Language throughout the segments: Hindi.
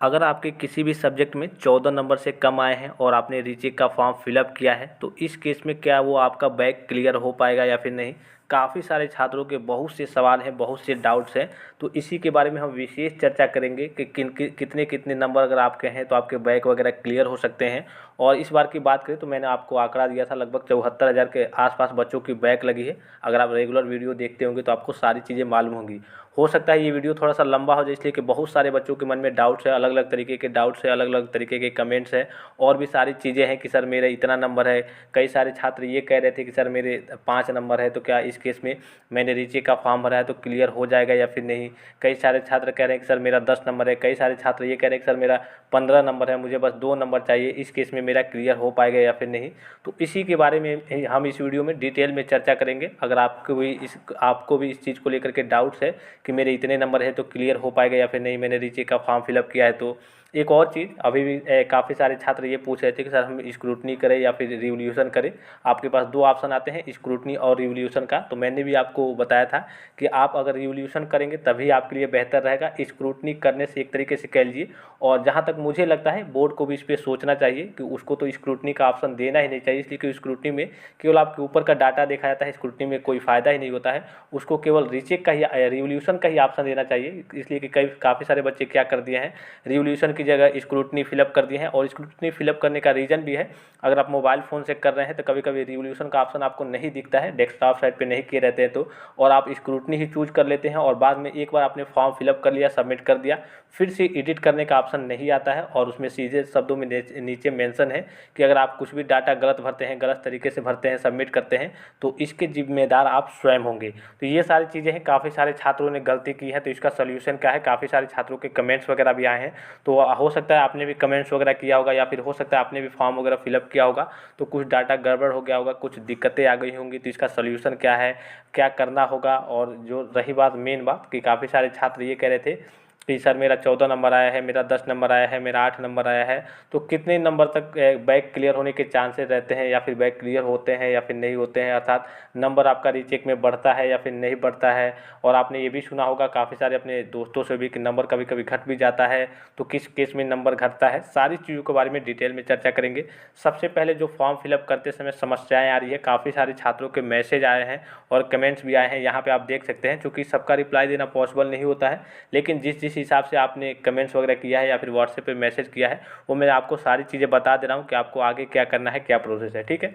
अगर आपके किसी भी सब्जेक्ट में 14 नंबर से कम आए हैं और आपने रीचेक का फॉर्म फिलअप किया है, तो इस केस में क्या वो आपका बैक क्लियर हो पाएगा या फिर नहीं। काफ़ी सारे छात्रों के बहुत से सवाल हैं, बहुत से डाउट्स हैं, तो इसी के बारे में हम विशेष चर्चा करेंगे कि कितने कितने नंबर अगर आपके हैं तो आपके बैक वगैरह क्लियर हो सकते हैं। और इस बार की बात करें तो मैंने आपको आंकड़ा दिया था, लगभग 74,000 के आसपास बच्चों की बैक लगी है। अगर आप रेगुलर वीडियो देखते होंगे तो आपको सारी चीज़ें मालूम होंगी। हो सकता है ये वीडियो थोड़ा सा लंबा हो जाए, इसलिए कि बहुत सारे बच्चों के मन में डाउट्स है, अलग अलग तरीके के डाउट्स है, अलग अलग तरीके के कमेंट्स है, और भी सारी चीज़ें हैं कि सर मेरा इतना नंबर है। कई सारे छात्र ये कह रहे थे कि सर मेरे 5 नंबर है, तो क्या इस केस में मैंने रीचेक का फॉर्म भरा है तो क्लियर हो जाएगा या फिर नहीं। कई सारे छात्र कह रहे हैं कि सर मेरा 10 नंबर है, कई सारे छात्र ये कह रहे हैं कि सर मेरा 15 नंबर है, मुझे बस 2 नंबर चाहिए, इस केस में मेरा क्लियर हो पाएगा या फिर नहीं। तो इसी के बारे में हम इस वीडियो में डिटेल में चर्चा करेंगे। अगर आपको भी इस चीज़ को लेकर के डाउट्स है कि मेरे इतने नंबर है तो क्लियर हो पाएगा या फिर नहीं, मैंने रीचेक का फॉर्म फिलअप किया है तो। एक और चीज़, अभी भी काफ़ी सारे छात्र ये पूछ रहे थे कि सर हम स्क्रूटनी करें या फिर रिवोल्यूशन करें। आपके पास 2 ऑप्शन आते हैं, स्क्रूटनी और रिवोल्यूशन का। तो मैंने भी आपको बताया था कि आप अगर रिवोल्यूशन करेंगे तभी आपके लिए बेहतर रहेगा। स्क्रूटनी करने से एक तरीके से कह लीजिए, और जहाँ तक मुझे लगता है बोर्ड को भी इस पर सोचना चाहिए कि उसको तो स्क्रूटनी का ऑप्शन देना ही नहीं चाहिए, इसलिए कि स्क्रूटनी में केवल आपके ऊपर का डाटा देखा जाता है, स्क्रूटनी में कोई फ़ायदा ही नहीं होता है। उसको केवल रीचेक का ही, रिवोल्यूशन का ही ऑप्शन देना चाहिए। इसलिए कि काफ़ी सारे बच्चे क्या कर दिए हैं, रिवोल्यूशन की जगह स्क्रूटनी फिलअप कर दिए हैं। और स्क्रूटनी फिलअप करने का रीज़न भी है, अगर आप मोबाइल फ़ोन से कर रहे हैं तो कभी कभी रिवोल्यूशन का ऑप्शन आपको नहीं दिखता है, डेस्कटॉप साइड पे नहीं किए रहते हैं तो, और आप स्क्रूटनी ही चूज कर लेते हैं, और बाद में एक बार आपने फॉर्म फिलअप कर लिया, सबमिट कर दिया, फिर से एडिट करने का ऑप्शन नहीं आता है। और उसमें सीधे शब्दों में नीचे मेंशन है कि अगर आप कुछ भी डाटा गलत भरते हैं, गलत तरीके से भरते हैं, सबमिट करते हैं, तो इसके जिम्मेदार आप स्वयं होंगे। तो ये सारी चीज़ें हैं, काफ़ी सारे छात्रों ने गलती की है, तो इसका सोल्यूशन क्या है। काफ़ी सारे छात्रों के कमेंट्स वगैरह भी आए हैं, तो हो सकता है आपने भी कमेंट्स वगैरह किया होगा, या फिर हो सकता है आपने भी फॉर्म वगैरह फिलअप किया होगा, तो कुछ डाटा गड़बड़ हो गया होगा, कुछ दिक्कतें आ गई होंगी। तो इसका सोल्यूशन क्या है, क्या करना होगा। और जो रही बात, मेन बात, कि काफ़ी सारे छात्र ये कह रहे थे कि सर मेरा 14 नंबर आया है, मेरा 10 नंबर आया है, मेरा 8 नंबर आया है, तो कितने नंबर तक बैक क्लियर होने के चांसेस रहते हैं, या फिर बैक क्लियर होते हैं या फिर नहीं होते हैं, अर्थात नंबर आपका रीचेक में बढ़ता है या फिर नहीं बढ़ता है। और आपने ये भी सुना होगा काफ़ी सारे अपने दोस्तों से भी कि नंबर कभी कभी घट भी जाता है, तो किस केस में नंबर घटता है। सारी चीज़ों के बारे में डिटेल में चर्चा करेंगे। सबसे पहले जो फॉर्म फिलअप करते समय समस्याएं आ रही है, काफ़ी सारे छात्रों के मैसेज आए हैं और कमेंट्स भी आए हैं, यहाँ पे आप देख सकते हैं। चूँकि सबका रिप्लाई देना पॉसिबल नहीं होता है, लेकिन जिस हिसाब से आपने कमेंट्स वगैरह किया है या फिर व्हाट्सएप पे मैसेज किया है, वो मैं आपको सारी चीज़ें बता दे रहा हूँ कि आपको आगे क्या करना है, क्या प्रोसेस है, ठीक है।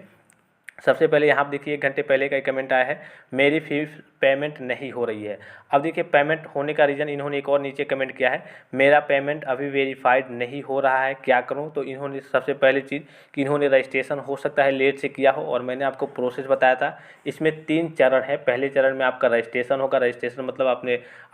सबसे पहले यहाँ पर देखिए, 1 घंटे पहले का एक कमेंट आया है, मेरी फीस पेमेंट नहीं हो रही है। अब देखिए, पेमेंट होने का रीज़न इन्होंने एक और नीचे कमेंट किया है, मेरा पेमेंट अभी वेरीफाइड नहीं हो रहा है, क्या करूँ। तो इन्होंने सबसे पहली चीज़ कि इन्होंने रजिस्ट्रेशन हो सकता है लेट से किया हो, और मैंने आपको प्रोसेस बताया था, इसमें 3 चरण है। पहले चरण में आपका रजिस्ट्रेशन होगा। रजिस्ट्रेशन मतलब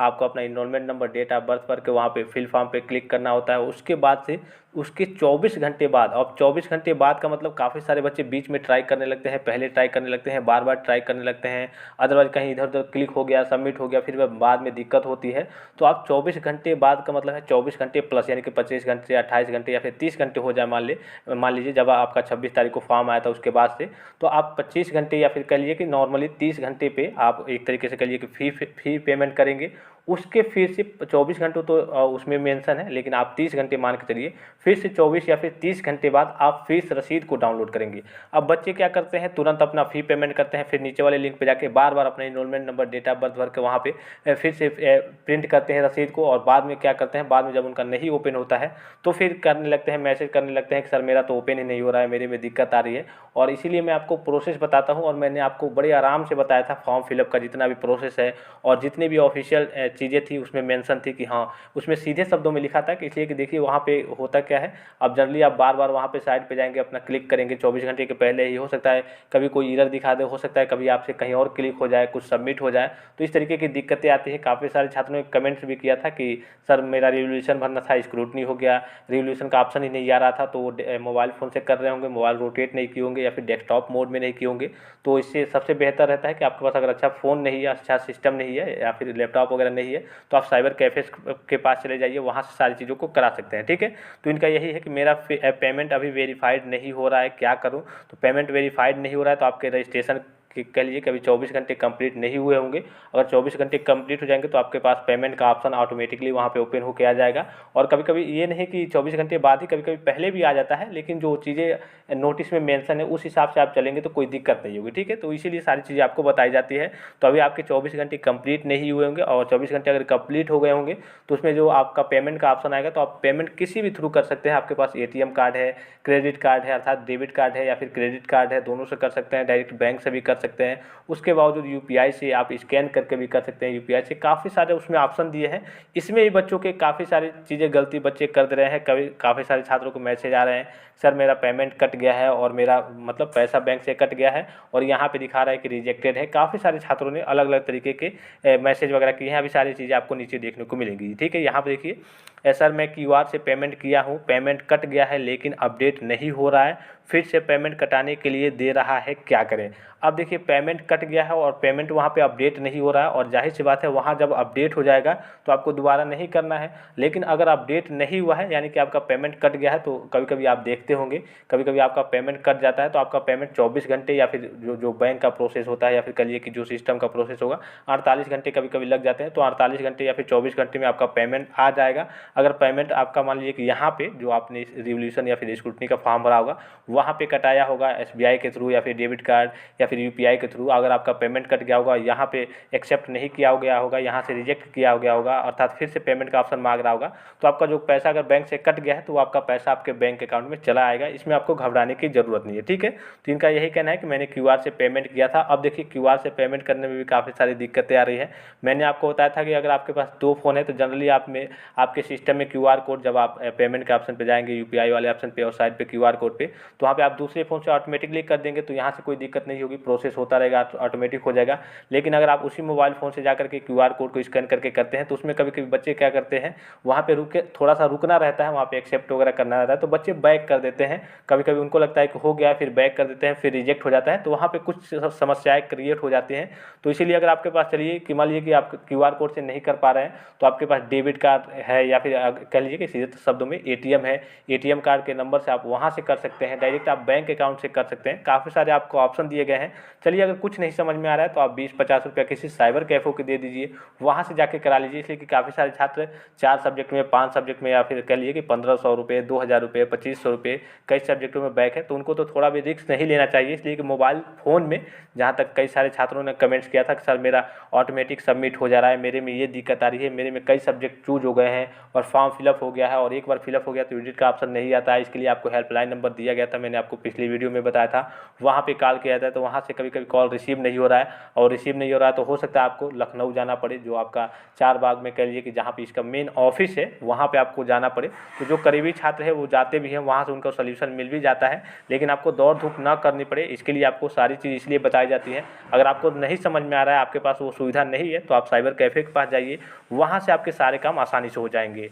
आपको अपना enrolment number, date of birth भर के वहाँ पे फिल फॉर्म पे क्लिक करना होता है। उसके बाद से उसके 24 घंटे बाद, अब 24 घंटे बाद का मतलब काफ़ी सारे बच्चे बीच में ट्राई करने लगते हैं, पहले ट्राई करने लगते हैं, बार बार ट्राई करने लगते हैं, अदरवाइज कहीं इधर उधर क्लिक हो गया, सबमिट हो गया, फिर बाद में दिक्कत होती है। तो आप 24 घंटे बाद का मतलब है 24 घंटे प्लस, यानी कि 25 घंटे, 28 घंटे या फिर 30 घंटे हो जाए, मान लीजिए जब आपका 26 तारीख को फॉर्म आया था उसके बाद से, तो आप 25 घंटे या फिर कह लीजिए कि नॉर्मली 30 घंटे पे आप एक तरीके से कह लीजिए कि फी पेमेंट करेंगे। उसके फिर से 24 घंटे तो उसमें मेंशन है, लेकिन आप 30 घंटे मान के चलिए, फिर से 24 या फिर 30 घंटे बाद आप फीस रसीद को डाउनलोड करेंगे। अब बच्चे क्या करते हैं, तुरंत अपना फ़ी पेमेंट करते हैं, फिर नीचे वाले लिंक पे जाके बार बार अपना enrolment number, date of birth भर के वहाँ पे फिर से प्रिंट करते हैं रसीद को, और बाद में क्या करते हैं, बाद में जब उनका नहीं ओपन होता है तो फिर करने लगते हैं, मैसेज करने लगते हैं कि सर मेरा तो ओपन ही नहीं हो रहा है, मेरे में दिक्कत आ रही है। और इसीलिए मैं आपको प्रोसेस बताता हूँ, और मैंने आपको बड़े आराम से बताया था फॉर्म फिलअप का जितना भी प्रोसेस है, और जितनी भी ऑफिशियल चीज़ें थी उसमें मेंशन थी कि हाँ, उसमें सीधे शब्दों में लिखा था कि, इसलिए कि देखिए वहाँ पे होता क्या है, अब जनरली आप बार बार वहाँ पे साइड पे जाएंगे, अपना क्लिक करेंगे 24 घंटे के पहले ही, हो सकता है कभी कोई एरर दिखा दे, हो सकता है कभी आपसे कहीं और क्लिक हो जाए, कुछ सबमिट हो जाए, तो इस तरीके की दिक्कतें आती है। काफ़ी सारे छात्रों ने कमेंट्स भी किया था कि सर मेरा रिवोल्यूशन भरना था, स्क्रूटनी हो गया, रिवोल्यूशन का ऑप्शन ही नहीं आ रहा था, तो वो मोबाइल फ़ोन से कर रहे होंगे, मोबाइल रोटेट नहीं किए होंगे, या फिर डेस्कटॉप मोड में नहीं किए होंगे। तो इससे सबसे बेहतर रहता है कि आपके पास अगर अच्छा फ़ोन नहीं है, अच्छा सिस्टम नहीं है, या फिर लैपटॉप वगैरह नहीं है, तो आप साइबर कैफ़े के पास चले जाइए, वहाँ से सारी चीज़ों को करा सकते हैं, ठीक है। तो इनका यही है कि मेरा पेमेंट अभी वेरीफाइड नहीं हो रहा है, क्या करूँ। तो पेमेंट वेरीफाइड नहीं हो रहा है तो आपके रजिस्ट्रेशन कि कह लीजिए कि अभी 24 घंटे कंप्लीट नहीं हुए होंगे। अगर 24 घंटे कंप्लीट हो जाएंगे तो आपके पास पेमेंट का ऑप्शन ऑटोमेटिकली वहाँ पे ओपन होकर आ जाएगा। और कभी कभी ये नहीं कि 24 घंटे बाद ही, कभी कभी पहले भी आ जाता है, लेकिन जो चीज़ें नोटिस में मेंशन है उस हिसाब से आप चलेंगे तो कोई दिक्कत नहीं होगी, ठीक है। तो इसीलिए सारी चीज़ें आपको बताई जाती है। तो अभी आपके 24 घंटे कंप्लीट नहीं हुए होंगे, और 24 घंटे अगर कंप्लीट हो गए होंगे तो उसमें जो आपका पेमेंट का ऑप्शन आएगा, तो आप पेमेंट किसी भी थ्रू कर सकते हैं। आपके पास एटीएम कार्ड है, क्रेडिट कार्ड है अर्थात डेबिट कार्ड है, या फिर क्रेडिट कार्ड है, दोनों से कर सकते हैं, डायरेक्ट बैंक से भी कर सकते हैं। उसके बावजूद यूपीआई से आप स्कैन करके भी कर सकते हैं, यूपीआई से काफ़ी सारे उसमें ऑप्शन दिए हैं। इसमें भी बच्चों के काफ़ी सारी चीज़ें गलती बच्चे कर दे रहे हैं। कभी काफ़ी सारे छात्रों को मैसेज आ रहे हैं, सर मेरा पेमेंट कट गया है और मेरा मतलब पैसा बैंक से कट गया है और यहाँ पे दिखा रहा है कि रिजेक्टेड है। काफ़ी सारे छात्रों ने अलग अलग तरीके के मैसेज वगैरह किए हैं। अभी सारी चीज़ें आपको नीचे देखने को मिलेंगी, ठीक है। यहाँ पे देखिए, सर मैं क्यूआर से पेमेंट किया हूँ, पेमेंट कट गया है लेकिन अपडेट नहीं हो रहा है, फिर से पेमेंट कटाने के लिए दे रहा है, क्या करें। अब देखिए, पेमेंट कट गया है और पेमेंट वहाँ पे अपडेट नहीं हो रहा है, और जाहिर सी बात है वहाँ जब अपडेट हो जाएगा तो आपको दोबारा नहीं करना है। लेकिन अगर अपडेट नहीं हुआ है, यानी कि आपका पेमेंट कट गया है, तो कभी कभी आप देखते होंगे, कभी कभी आपका पेमेंट कट जाता है तो आपका पेमेंट 24 घंटे या फिर जो बैंक का प्रोसेस होता है, या फिर कहिए कि जो सिस्टम का प्रोसेस होगा, 48 घंटे कभी कभी लग जाते हैं। तो 48 घंटे या फिर 24 घंटे में आपका पेमेंट आ जाएगा। अगर पेमेंट आपका मान लीजिए कि यहाँ पे जो आपने रिवोल्यूशन या फिर स्क्रूटनी का फॉर्म भरा होगा वहाँ पे कटाया होगा एसबीआई के थ्रू या फिर डेबिट कार्ड या फिर यूपीआई के थ्रू, अगर आपका पेमेंट कट गया होगा, यहाँ पे एक्सेप्ट नहीं किया गया होगा, यहाँ से रिजेक्ट किया गया होगा, अर्थात फिर से पेमेंट का ऑप्शन मांग रहा होगा, तो आपका जो पैसा अगर बैंक से कट गया है तो आपका पैसा आपके बैंक अकाउंट में चला आएगा। इसमें आपको घबराने की ज़रूरत नहीं है, ठीक है। तो इनका यही कहना है कि मैंने क्यूआर से पेमेंट किया था। अब देखिए, क्यूआर से पेमेंट करने में भी काफ़ी सारी दिक्कतें आ रही है। मैंने आपको बताया था कि अगर आपके पास 2 फ़ोन है तो जनरली आप में आपके सिस्टम में क्यूआर कोड, जब आप पेमेंट के ऑप्शन पे जाएंगे, यूपीआई वाले ऑप्शन पे और साइड पे क्यूआर कोड पे, तो वहाँ पे आप दूसरे फ़ोन से ऑटोमेटिकली कर देंगे, तो यहाँ से कोई दिक्कत नहीं होगी, प्रोसेस होता रहेगा, ऑटोमेटिक हो जाएगा। लेकिन अगर आप उसी मोबाइल फ़ोन से जाकर के क्यूआर कोड को स्कैन करके करते हैं तो उसमें कभी कभी बच्चे क्या करते हैं, वहाँ पे रुक के थोड़ा सा रुकना रहता है, वहाँ पे एक्सेप्ट वगैरह करना रहता है, तो बच्चे बैक कर देते हैं। कभी कभी उनको लगता है कि हो गया, फिर बैक कर देते हैं, फिर रिजेक्ट हो जाता है, तो वहाँ पे कुछ समस्याएं क्रिएट हो जाती हैं। तो इसीलिए अगर आपके पास, चलिए कि मान लीजिए कि आप क्यूआर कोड से नहीं कर पा रहे हैं, तो आपके पास डेबिट कार्ड है या फिर कह लीजिए कि सीधे शब्दों में एटीएम है, एटीएम कार्ड के नंबर से आप वहाँ से कर सकते हैं, डायरेक्ट आप बैंक अकाउंट से कर सकते हैं। काफ़ी सारे आपको ऑप्शन दिए गए हैं। चलिए, अगर कुछ नहीं समझ में आ रहा है तो आप 20-50 रुपया किसी साइबर कैफ़े को दे दीजिए, वहाँ से जाके करा लीजिए। इसलिए कि काफ़ी सारे छात्र 4 सब्जेक्ट में, 5 सब्जेक्ट में, या फिर कह लीजिए कि 1500 रुपये, 2000 रुपये, 2500 रुपये, कई सब्जेक्टों में बैक है, तो उनको तो थोड़ा भी रिस्क नहीं लेना चाहिए। इसलिए कि मोबाइल फ़ोन में, जहाँ तक कई सारे छात्रों ने कमेंट्स किया था कि सर मेरा ऑटोमेटिक सबमिट हो जा रहा है, मेरे में ये दिक्कत आ रही है, मेरे में कई सब्जेक्ट चूज हो गए हैं और फॉर्म फिलअप हो गया है, और एक बार फिलअप हो गया तो एडिट का ऑप्शन नहीं आता है। इसके लिए आपको हेल्पलाइन नंबर दिया गया था, मैंने आपको पिछली वीडियो में बताया था, वहाँ पे कॉल किया जाता है। तो वहाँ से कभी कभी कॉल रिसीव नहीं हो रहा है, और रिसीव नहीं हो रहा है तो हो सकता है आपको लखनऊ जाना पड़े, जो आपका चार बाग में कह लीजिए कि जहाँ पे इसका मेन ऑफिस है वहाँ पे आपको जाना पड़े। तो जो करीबी छात्र है वो जाते भी हैं, वहाँ से उनका सोल्यूशन मिल भी जाता है, लेकिन आपको दौड़ धूप ना करनी पड़े, इसके लिए आपको सारी चीज़ इसलिए बताई जाती है। अगर आपको नहीं समझ में आ रहा है, आपके पास वो सुविधा नहीं है, तो आप साइबर कैफ़े के पास जाइए, वहाँ से आपके सारे काम आसानी से हो जाएंगे।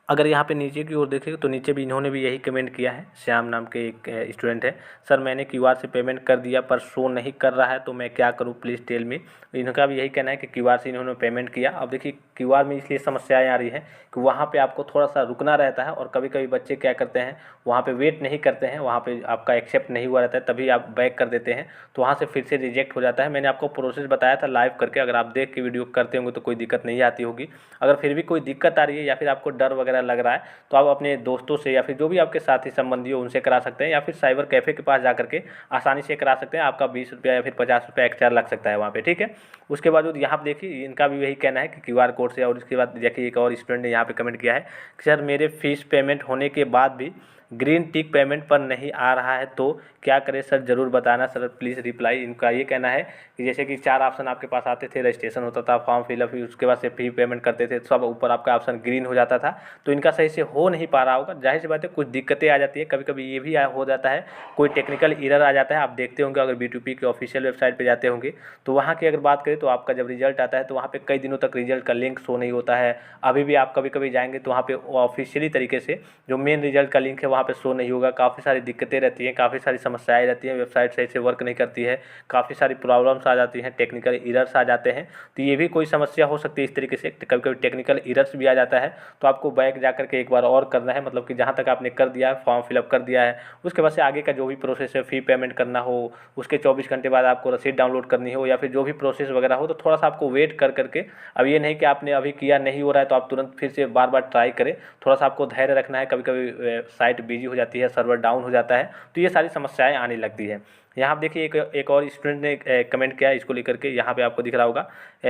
अगर यहाँ पे नीचे की ओर देखें तो नीचे भी इन्होंने भी यही कमेंट किया है, श्याम नाम के एक स्टूडेंट है, सर मैंने क्यूआर से पेमेंट कर दिया पर शो नहीं कर रहा है, तो मैं क्या करूँ प्लीज़ टेल मी। इनका भी यही कहना है कि क्यूआर से इन्होंने पेमेंट किया। अब देखिए, क्यूआर में इसलिए समस्याएं आ रही है कि वहाँ पे आपको थोड़ा सा रुकना रहता है, और कभी कभी बच्चे क्या करते हैं, वहाँ पे वेट नहीं करते हैं, वहाँ पे आपका एक्सेप्ट नहीं हुआ रहता है, तभी आप बैक कर देते हैं, तो वहाँ से फिर से रिजेक्ट हो जाता है। मैंने आपको प्रोसेस बताया था लाइव करके, अगर आप देख के वीडियो करते होंगे तो कोई दिक्कत नहीं आती होगी। अगर फिर भी कोई दिक्कत आ रही है या फिर आपको डर वगैरह लग रहा है, तो आप अपने दोस्तों से या फिर जो भी आपके साथी संबंधी हो उनसे करा सकते हैं, या फिर साइबर कैफ़े के पास जाकर के आसानी से करा सकते हैं। आपका 20 रुपया या फिर 50 रुपया एक्स्ट्रा लग सकता है वहाँ पे, ठीक है। उसके बाद यहाँ पर देखिए, इनका भी यही कहना है कि क्यूआर कोड से। और उसके बाद देखिए, एक और स्टूडेंट ने यहाँ पे कमेंट किया है कि सर मेरे फीस पेमेंट होने के बाद भी ग्रीन टिक पेमेंट पर नहीं आ रहा है, तो क्या करें सर, ज़रूर बताना सर प्लीज़ रिप्लाई। इनका ये कहना है कि जैसे कि 4 ऑप्शन आपके पास आते थे, रजिस्ट्रेशन होता था, फॉर्म फिलअप, उसके बाद से फी पेमेंट करते थे, सब ऊपर आपका ऑप्शन ग्रीन हो जाता था, तो इनका सही से हो नहीं पा रहा होगा। जाहिर सी बात है कुछ दिक्कतें आ जाती है, कभी कभी ये भी हो जाता है, कोई टेक्निकल एरर आ जाता है। आप देखते होंगे, अगर B2P के ऑफिशियल वेबसाइट पर जाते होंगे तो वहाँ की अगर बात करें तो आपका जब रिजल्ट आता है तो वहाँ पर कई दिनों तक रिजल्ट का लिंक शो नहीं होता है। अभी भी आप कभी कभी जाएंगे तो वहाँ पर ऑफिशियली तरीके से जो मेन रिजल्ट का लिंक है वहाँ वहाँ पे शो नहीं होगा। काफ़ी सारी दिक्कतें रहती हैं, काफ़ी सारी समस्याएँ रहती हैं, वेबसाइट सही से वर्क नहीं करती है, काफ़ी सारी प्रॉब्लम्स आ जाती हैं, टेक्निकल एरर्स आ जाते हैं। तो ये भी कोई समस्या हो सकती है इस तरीके से, कभी कभी टेक्निकल एरर्स भी आ जाता है। तो आपको बैक जा करके एक बार और करना है, मतलब कि जहाँ तक आपने कर दिया है, फॉर्म फिलअप कर दिया है, उसके बाद से आगे का जो भी प्रोसेस है, फ़ी पेमेंट करना हो, उसके 24 घंटे बाद आपको रसीद डाउनलोड करनी हो, या फिर जो भी प्रोसेस वगैरह हो, तो थोड़ा सा आपको वेट कर करके, अब ये नहीं कि आपने अभी किया नहीं हो रहा है तो आप तुरंत फिर से बार बार ट्राई करें। थोड़ा सा आपको धैर्य रखना है, कभी कभी साइट बिजी हो जाती है, सर्वर डाउन हो जाता है, तो ये सारी समस्याएं आने लगती है। यहाँ आप देखिए एक और स्टूडेंट ने कमेंट किया है इसको लेकर के, यहाँ पे आपको दिख रहा होगा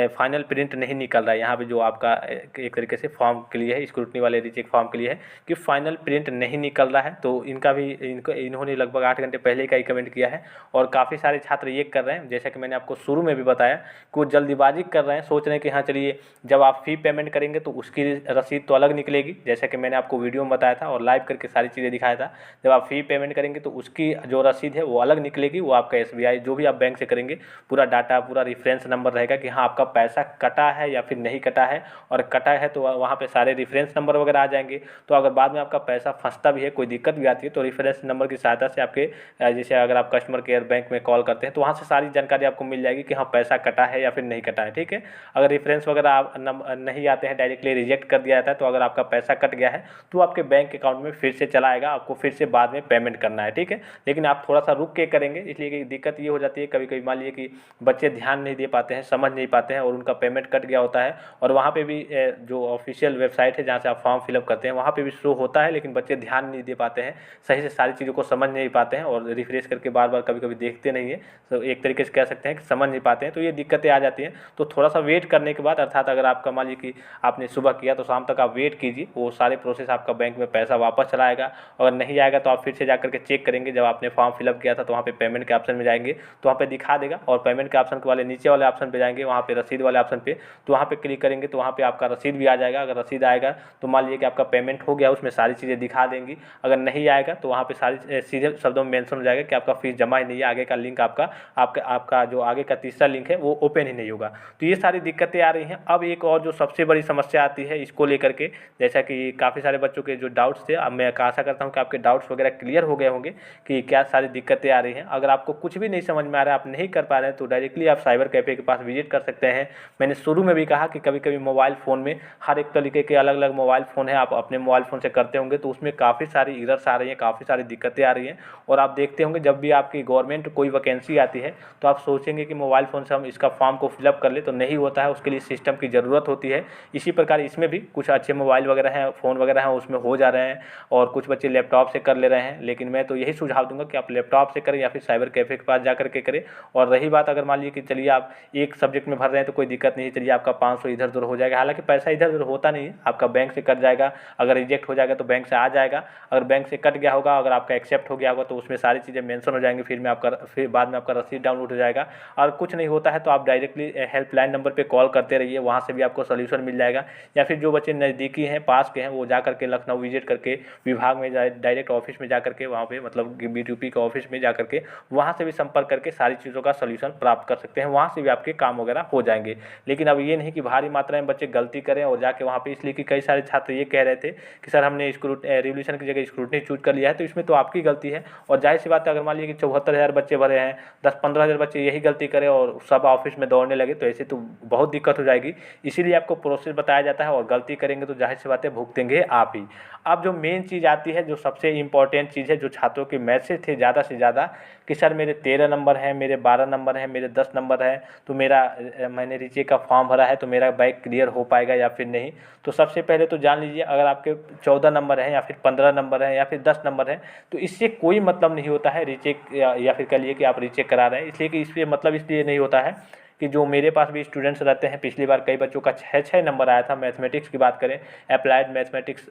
फाइनल प्रिंट नहीं निकल रहा है। यहाँ पे जो आपका एक तरीके से फॉर्म के लिए है, स्क्रूटनी वाले रिचेक फॉर्म के लिए है कि फाइनल प्रिंट नहीं निकल रहा है। तो इनका भी इन्होंने लगभग 8 घंटे पहले का ही कमेंट किया है। और काफ़ी सारे छात्र ये कर रहे हैं, जैसा कि मैंने आपको शुरू में भी बताया कि वो जल्दीबाजी कर रहे हैं, सोच रहे हैं कि हाँ चलिए जब आप फ़ी पेमेंट करेंगे तो उसकी रसीद तो अलग निकलेगी, जैसा कि मैंने आपको वीडियो में बताया था और लाइव करके सारी चीज़ें दिखाया था। जब आप फ़ी पेमेंट करेंगे तो उसकी जो रसीद है वो अलग निकलेगी, वो आपका SBI जो भी आप बैंक से करेंगे पूरा डाटा, पूरा रेफरेंस नंबर रहेगा कि हाँ आपका पैसा कटा है या फिर नहीं कटा है, और कटा है तो वहाँ पे सारे रेफरेंस नंबर वगैरह आ जाएंगे। तो अगर बाद में आपका पैसा फंसता भी है, कोई दिक्कत भी आती है, तो रेफरेंस नंबर की सहायता से आपके जैसे अगर आप कस्टमर केयर बैंक में कॉल करते हैं तो वहाँ से सारी जानकारी आपको मिल जाएगी कि हाँ पैसा कटा है या फिर नहीं कटा है। ठीक है, अगर रेफरेंस वगैरह आप नहीं आते हैं, डायरेक्टली रिजेक्ट कर दिया जाता है, तो अगर आपका पैसा कट गया है तो आपके बैंक अकाउंट में फिर से चला आएगा, आपको फिर से बाद में पेमेंट करना है। ठीक है, लेकिन आप थोड़ा सा रुक के करेंगे, इसलिए कि दिक्कत ये हो जाती है कभी कभी मान लीजिए कि बच्चे ध्यान नहीं दे पाते हैं, समझ नहीं पाते हैं और उनका पेमेंट कट गया होता है, और वहाँ पे भी जो ऑफिशियल वेबसाइट है जहाँ से आप फॉर्म फिलअप करते हैं वहाँ पे भी शो होता है, लेकिन बच्चे ध्यान नहीं दे पाते हैं, सही से सारी चीज़ों को समझ नहीं पाते हैं और रिफ्रेश करके बार बार कभी कभी देखते नहीं है। तो एक तरीके से कह सकते हैं कि समझ नहीं पाते हैं, तो ये दिक्कतें आ जाती हैं। तो थोड़ा सा वेट करने के बाद, अर्थात अगर आपका मान लीजिए कि आपने सुबह किया तो शाम तक आप वेट कीजिए, वो सारे प्रोसेस आपका बैंक में पैसा वापस चला आएगा। अगर नहीं आएगा तो आप फिर से जा करके चेक करेंगे, जब आपने फॉर्म फिलअप किया था तो वहाँ पे पेमेंट के ऑप्शन में जाएंगे तो वहाँ पे दिखा देगा, और पेमेंट के ऑप्शन के वाले नीचे वाले ऑप्शन पे जाएंगे, वहाँ पे रसीद वाले ऑप्शन पे, तो वहाँ पे क्लिक करेंगे तो वहाँ पे आपका रसीद भी आ जाएगा। अगर रसीद आएगा तो मान लीजिए कि आपका पेमेंट हो गया, उसमें सारी चीज़ें दिखा देंगी। अगर नहीं आएगा तो वहाँ पे सारी सीधे शब्दों में मेंशन हो जाएगा कि आपका फीस जमा ही नहीं है, आगे का लिंक आपका जो आगे का तीसरा लिंक है वो ओपन ही नहीं होगा। तो ये सारी दिक्कतें आ रही हैं। अब एक और जो सबसे बड़ी समस्या आती है इसको लेकर के, जैसा कि काफ़ी सारे बच्चों के जो डाउट्स थे, अब मैं आशा करता हूँ कि आपके डाउट्स वगैरह क्लियर हो गए होंगे कि क्या सारी दिक्कतें आ रही हैं। अगर आपको कुछ भी नहीं समझ में आ रहा है, आप नहीं कर पा रहे हैं, तो डायरेक्टली आप साइबर कैफ़े के पास विजिट कर सकते हैं। मैंने शुरू में भी कहा कि कभी कभी मोबाइल फ़ोन में हर एक तरीके के अलग अलग मोबाइल फ़ोन है, आप अपने मोबाइल फ़ोन से करते होंगे तो उसमें काफ़ी सारी एरर्स आ रही हैं, काफ़ी सारी दिक्कतें आ रही हैं। और आप देखते होंगे जब भी आपकी गवर्नमेंट कोई वैकेंसी आती है तो आप सोचेंगे कि मोबाइल फ़ोन से हम इसका फॉर्म को फिलअप कर ले, तो नहीं होता है, उसके लिए सिस्टम की ज़रूरत होती है। इसी प्रकार इसमें भी कुछ अच्छे मोबाइल वगैरह हैं, फ़ोन वगैरह हैं, उसमें हो जा रहे हैं, और कुछ बच्चे लैपटॉप से कर ले रहे हैं। लेकिन मैं तो यही सुझाव दूंगा कि आप लैपटॉप से करें या फिर साइबर कैफ़े के पास जा करके करें। और रही बात, अगर मान लीजिए कि चलिए आप एक सब्जेक्ट में भर रहे हैं तो कोई दिक्कत नहीं है, चलिए आपका 500 इधर उधर हो जाएगा, हालांकि पैसा इधर उधर होता नहीं है, आपका बैंक से कट जाएगा। अगर रिजेक्ट हो जाएगा तो बैंक से आ जाएगा, अगर बैंक से कट गया होगा, अगर आपका एक्सेप्ट हो गया होगा तो उसमें सारी चीज़ें मेंशन हो जाएंगी, फिर बाद में आपका रसीद डाउनलोड हो जाएगा। और कुछ नहीं होता है तो आप डायरेक्टली हेल्पलाइन नंबर पर कॉल करते रहिए, वहाँ से भी आपको सोल्यूशन मिल जाएगा। या फिर जो बच्चे नज़दीकी हैं, पास के हैं, वो जा करके लखनऊ विजिट करके विभाग में डायरेक्ट ऑफिस में जा करके, वहाँ पे मतलब BTUP के ऑफिस में जा करके वहाँ से भी संपर्क करके सारी चीज़ों का सोल्यूशन प्राप्त कर सकते हैं, वहाँ से भी आपके काम वगैरह हो जाएंगे। लेकिन अब ये नहीं कि भारी मात्रा में बच्चे गलती करें और जाके वहाँ पे, इसलिए कि कई सारे छात्र ये कह रहे थे कि सर हमने रिवोल्यूशन की जगह स्क्रूटनी चूज कर लिया है, तो इसमें तो आपकी गलती है। और जाहिर सी बात है, अगर मान लीजिए कि 74,000 बच्चे भरे हैं, 10-15 हज़ार बच्चे यही गलती करें और सब ऑफिस में दौड़ने लगे, तो ऐसे तो बहुत दिक्कत हो जाएगी। इसीलिए आपको प्रोसेस बताया जाता है, और गलती करेंगे तो जाहिर सी बात है भुगतेंगे आप ही। अब जो मेन चीज़ आती है, जो सबसे इम्पॉर्टेंट चीज़ है, जो छात्रों के मैसेज थे ज़्यादा से ज़्यादा कि सर मेरे 13 नंबर हैं, मेरे 12 नंबर हैं, मेरे 10 नंबर हैं, तो मैंने रीचेक का फॉर्म भरा है तो मेरा बैक क्लियर हो पाएगा या फिर नहीं। तो सबसे पहले तो जान लीजिए, अगर आपके 14 नंबर हैं या फिर 15 नंबर हैं या फिर 10 नंबर हैं, तो इससे कोई मतलब नहीं होता है रीचेक, या फिर कह लीजिए कि आप रीचेक करा रहे हैं, इसलिए कि इससे मतलब इसलिए नहीं होता है कि जो मेरे पास भी स्टूडेंट्स रहते हैं, पिछली बार कई बच्चों का 6 नंबर आया था। मैथमेटिक्स की बात करें, अप्लाइड मैथमेटिक्स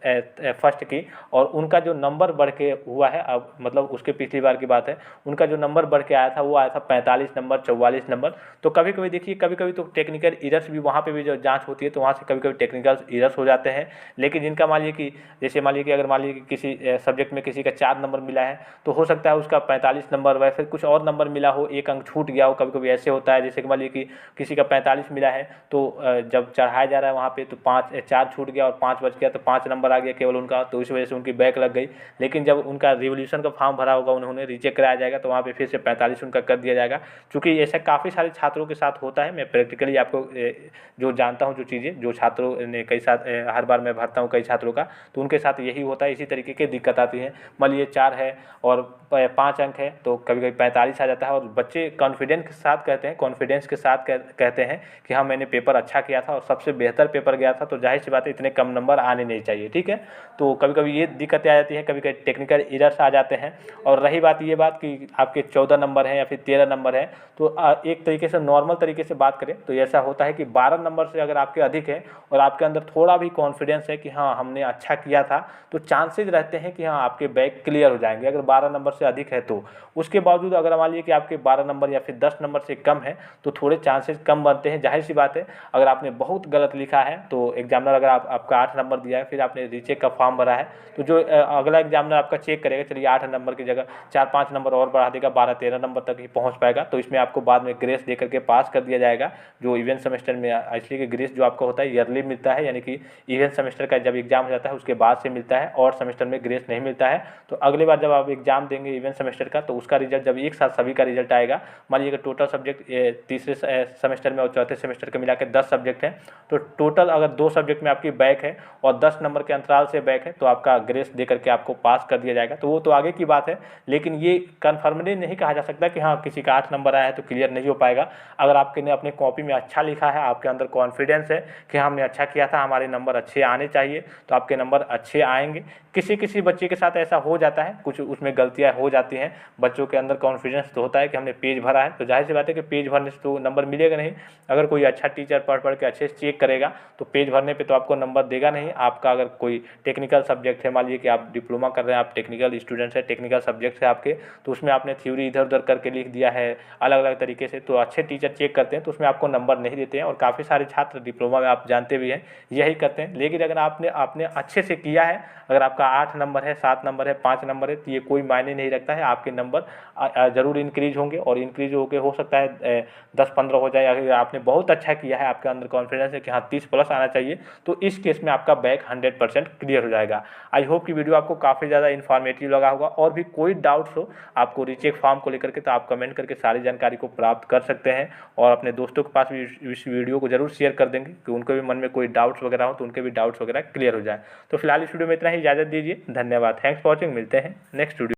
फर्स्ट की, और उनका जो नंबर बढ़ के हुआ है, अब मतलब उसके पिछली बार की बात है, उनका जो नंबर बढ़ के आया था वो आया था 45 नंबर, 44 नंबर। तो कभी कभी देखिए, कभी कभी तो टेक्निकल एरर्स भी वहाँ पे भी जो जांच होती है तो वहाँ से कभी कभी टेक्निकल एरर्स हो जाते हैं। लेकिन जिनका मान लीजिए कि जैसे मान लीजिए कि अगर मान लीजिए कि किसी सब्जेक्ट में किसी का 4 नंबर मिला है, तो हो सकता है उसका 45 नंबर व फिर कुछ और नंबर मिला हो, एक अंक छूट गया हो। कभी कभी ऐसे होता है, जैसे कि मान लीजिए कि किसी का 45 मिला है तो जब चढ़ाया जा रहा है वहाँ पे तो 4 छूट गया और 5 बच गया तो 5 नंबर आ गया केवल उनका, तो इस वजह से उनकी बैक लग गई। लेकिन जब उनका रिवोल्यूशन का फॉर्म भरा होगा उन्होंने रीचेक कराया जाएगा तो वहाँ पे फिर से 45 उनका कर दिया जाएगा। चूँकि ऐसा काफ़ी सारे छात्रों के साथ होता है, मैं प्रैक्टिकली आपको जो जानता हूँ, जो चीज़ें जो छात्रों ने कई साथ हर बार मैं भरता हूँ कई छात्रों का, तो उनके साथ यही होता है, इसी तरीके की दिक्कत आती है। मान लीजिए 4 है और 5 अंक है तो कभी कभी 45 आ जाता है और बच्चे कॉन्फिडेंस के साथ कहते हैं कि हाँ मैंने पेपर अच्छा किया था और सबसे बेहतर पेपर गया था, तो जाहिर सी बात है इतने कम नंबर आने नहीं चाहिए, ठीक है। तो कभी कभी ये दिक्कतें आ जाती हैं, कभी कभी टेक्निकल एरर्स आ जाते हैं। और रही बात ये बात कि आपके 14 नंबर हैं या फिर 13 नंबर है, तो एक तरीके से नॉर्मल तरीके से बात करें तो ऐसा होता है कि 12 नंबर से अगर आपके अधिक है और आपके अंदर थोड़ा भी कॉन्फिडेंस है कि हाँ हमने अच्छा किया था, तो चांसेस रहते हैं कि हाँ आपके बैक क्लियर हो जाएंगे अगर 12 नंबर से अधिक है तो। उसके बावजूद अगर मान लीजिए कि आपके 12 नंबर या फिर 10 नंबर से कम है तो थोड़े चांसेस कम बनते हैं। जाहिर सी बात है अगर आपने बहुत गलत लिखा है तो एग्जामिनर अगर आपका 8 नंबर दिया है फिर आपने रीचेक का फॉर्म भरा है तो जो अगला एग्जामिनर आपका चेक करेगा, चलिए 8 नंबर की जगह 4-5 नंबर और बढ़ा देगा, 12-13 नंबर तक ही पहुंच पाएगा, तो इसमें आपको बाद में ग्रेस दे करके पास कर दिया जाएगा। जो इवेंट सेमेस्टर में इसलिए कि ग्रेस जो आपका होता है ईयरली मिलता है, यानी कि इवेंट सेमेस्टर का जब एग्जाम हो जाता है उसके बाद से मिलता है और सेमेस्टर में ग्रेस नहीं मिलता है। तो अगले बार जब आप एग्जाम देंगे इवेंट सेमेस्टर का तो उसका रिजल्ट जब एक साथ सभी का रिजल्ट आएगा, मान लीजिए टोटल सब्जेक्ट तीसरे सेमेस्टर में और चौथे सेमेस्टर के मिला के 10 सब्जेक्ट हैं, तो टोटल अगर 2 सब्जेक्ट में आपकी बैक है और 10 नंबर के अंतराल से बैक है तो आपका ग्रेस दे करके आपको पास कर दिया जाएगा। तो वो तो आगे की बात है, लेकिन ये कन्फर्मली नहीं कहा जा सकता कि हाँ किसी का 8 नंबर आया है तो क्लियर नहीं हो पाएगा। अगर आपके ने अपने कॉपी में अच्छा लिखा है, आपके अंदर कॉन्फिडेंस है कि हमने अच्छा किया था, हमारे नंबर अच्छे आने चाहिए, तो आपके नंबर अच्छे आएंगे। किसी किसी बच्चे के साथ ऐसा हो जाता है, कुछ उसमें गलतियां हो जाती हैं, बच्चों के अंदर कॉन्फिडेंस तो होता है कि हमने पेज भरा है, तो जाहिर सी बात है कि पेज भरने से तो नंबर मिलेगा नहीं। अगर कोई अच्छा टीचर पढ़ पढ़ के अच्छे से चेक करेगा तो पेज भरने पे तो आपको नंबर देगा नहीं। आपका अगर कोई टेक्निकल सब्जेक्ट है, मान लीजिए कि आप डिप्लोमा कर रहे हैं, आप टेक्निकल स्टूडेंट्स हैं, टेक्निकल सब्जेक्ट है आपके, तो उसमें आपने थ्योरी इधर उधर करके लिख दिया है अलग अलग तरीके से, तो अच्छे टीचर चेक करते हैं तो उसमें आपको नंबर नहीं देते हैं। और काफ़ी सारे छात्र डिप्लोमा में आप जानते भी हैं यही करते हैं। लेकिन अगर आपने अच्छे से किया है, अगर आपका 8 नंबर है, 7 नंबर है, 5 नंबर है, तो ये कोई मायने नहीं रखता है, आपके नंबर ज़रूर इंक्रीज होंगे और इंक्रीज होकर हो सकता है 10-15 हो जाए। अगर आपने बहुत अच्छा किया है, आपके अंदर कॉन्फिडेंस है कि हाँ 30 प्लस आना चाहिए, तो इस केस में आपका बैक 100% क्लियर हो जाएगा। आई होप कि वीडियो आपको काफ़ी ज़्यादा इन्फॉर्मेटिव लगा होगा। और भी कोई डाउट्स हो आपको रीचेक फॉर्म को लेकर के तो आप कमेंट करके सारी जानकारी को प्राप्त कर सकते हैं और अपने दोस्तों के पास भी इस वीडियो को जरूर शेयर कर देंगे कि उनके भी मन में कोई डाउट्स वगैरह हो तो उनके भी डाउट्स वगैरह क्लियर हो जाए। तो फिलहाल इस वीडियो में इतना ही, इजाज़त दीजिए, धन्यवाद, थैंक्स फॉर वॉचिंग, मिलते हैं नेक्स्ट वीडियो।